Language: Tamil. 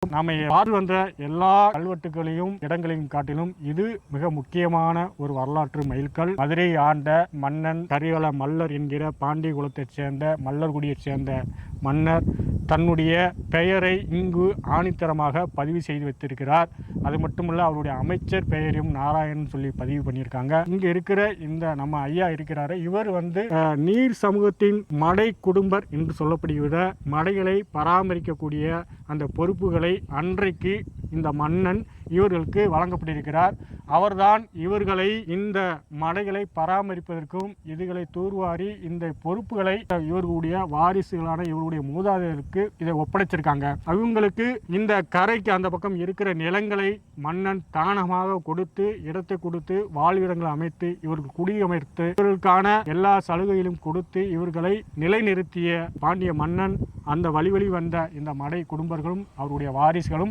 நாம பார்த்து வந்த எல்லா கல்வெட்டுகளையும் இடங்களையும் காட்டிலும் இது மிக முக்கியமான ஒரு வரலாற்று மைல்கல். மதுரை ஆண்ட மன்னன் கரிகால மல்லர் என்கிற பாண்டிய குலத்தைச் சேர்ந்த மல்லர்குடியைச் சேர்ந்த மன்னர் தன்னுடைய பெயரை இங்கு ஆணித்தரமாக பதிவு செய்து வைத்திருக்கிறார். அது மட்டுமல்ல, அவருடைய அமைச்சர் பெயரையும் நாராயணன் சொல்லி பதிவு பண்ணியிருக்காங்க. இங்க இருக்கிற இந்த நம்ம ஐயா இருக்கிறாரு, இவர் நீர் சமூகத்தின் மடை குடும்பர் என்று சொல்லப்படுகிற மடைகளை பராமரிக்கக்கூடிய அந்த பொறுப்புகளை அன்றைக்கு இந்த மன்னன் இவர்களுக்கு வழங்கப்பட்டிருக்கிறார். அவர்தான் இவர்களை இந்த மடைகளை பராமரிப்பதற்கும் இதுகளை தூர்வாரி இந்த பொறுப்புகளை இவர்களுடைய வாரிசுகளான இவருடைய மூதாதையருக்கு இதை ஒப்படைச்சிருக்காங்க. அவங்களுக்கு இந்த கரைக்கு அந்த பக்கம் இருக்கிற நிலங்களை மன்னன் தானமாக கொடுத்து இடத்தை கொடுத்து வாழ்விடங்களை அமைத்து இவர்கள் குடியமைத்து இவர்களுக்கான எல்லா சலுகைகளும் கொடுத்து இவர்களை நிலைநிறுத்திய பாண்டிய மன்னன் அந்த வழி வந்த இந்த மடை குடும்பர்களும் அவருடைய வாரிசுகளும்